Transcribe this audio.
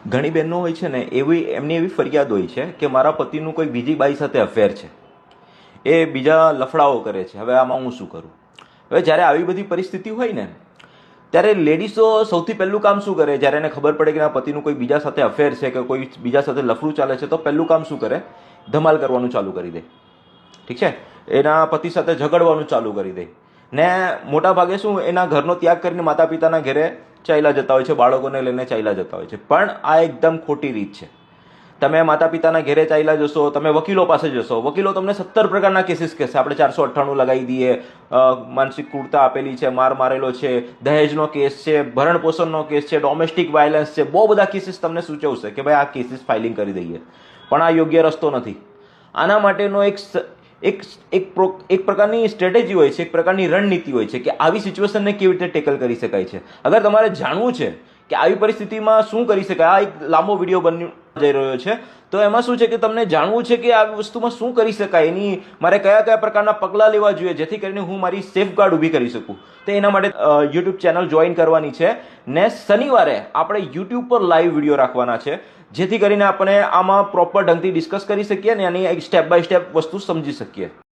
ઘણી બહેનો હોય છે ને એમની એવી ફરિયાદ હોય છે કે મારા પતિનું કોઈ બીજી બાઈ સાથે અફેર છે, એ બીજા લફડાઓ કરે છે, હવે આમાં હું શું કરું? હવે જ્યારે આવી બધી પરિસ્થિતિ હોય ને ત્યારે લેડીઝો સૌથી પહેલું કામ શું કરે? જ્યારે એને ખબર પડે કે આ પતિનું કોઈ બીજા સાથે અફેર છે કે કોઈ બીજા સાથે લફડું ચાલે છે, તો પહેલું કામ શું કરે? ધમાલ કરવાનું ચાલુ કરી દે. ઠીક છે, એના પતિ સાથે ઝઘડવાનું ચાલુ કરી દે ને મોટા ભાગે શું એના ઘરનો ત્યાગ કરીને માતા પિતાના ઘરે ચાલ્યા જતા હોય છે, બાળકોને લઈને ચાલ્યા જતા હોય છે. પણ આ એકદમ ખોટી રીત છે. તમે માતા પિતાના ઘરે ચાલ્યા જશો, તમે વકીલો પાસે જશો, વકીલો તમને 17 પ્રકારના કેસીસ કહેશે, આપણે 498 લગાવી દઈએ, માનસિક ક્રૂરતા આપેલી છે, માર મારેલો છે, દહેજનો કેસ છે, ભરણ પોષણનો કેસ છે, ડોમેસ્ટિક વાયલન્સ છે, બહુ બધા કેસીસ તમને સૂચવશે કે ભાઈ આ કેસીસ ફાઇલિંગ કરી દઈએ. પણ આ યોગ્ય રસ્તો નથી. આના માટેનો એક પ્રકારની સ્ટ્રેટેજી હોય છે, એક પ્રકારની રણનીતિ હોય છે કે આવી સિચ્યુએશનને કેવી રીતે ટેકલ કરી શકાય છે. અગર તમારે જાણવું છે કે આવી પરિસ્થિતિમાં શું કરી શકાય, આ એક લાંબો વિડીયો બની જઈ રહ્યો છે, તો એમાં શું છે કે તમને જાણવું છે કે આવી વસ્તુમાં શું કરી શકાય, એની મારે કયા કયા પ્રકારના પગલાં લેવા જોઈએ જેથી કરીને હું મારી સેફગાર્ડ ઊભી કરી શકું. તો એના માટે યુટ્યુબ ચેનલ જોઈન કરવાની છે ને શનિવારે આપણે યુટ્યુબ પર લાઈવ વિડીયો રાખવાના છે, જેથી કરીને આપણે આમાં પ્રોપર ઢંગથી ડિસ્કસ કરી શકીએ ને એની એક સ્ટેપ બાય સ્ટેપ વસ્તુ સમજી શકીએ.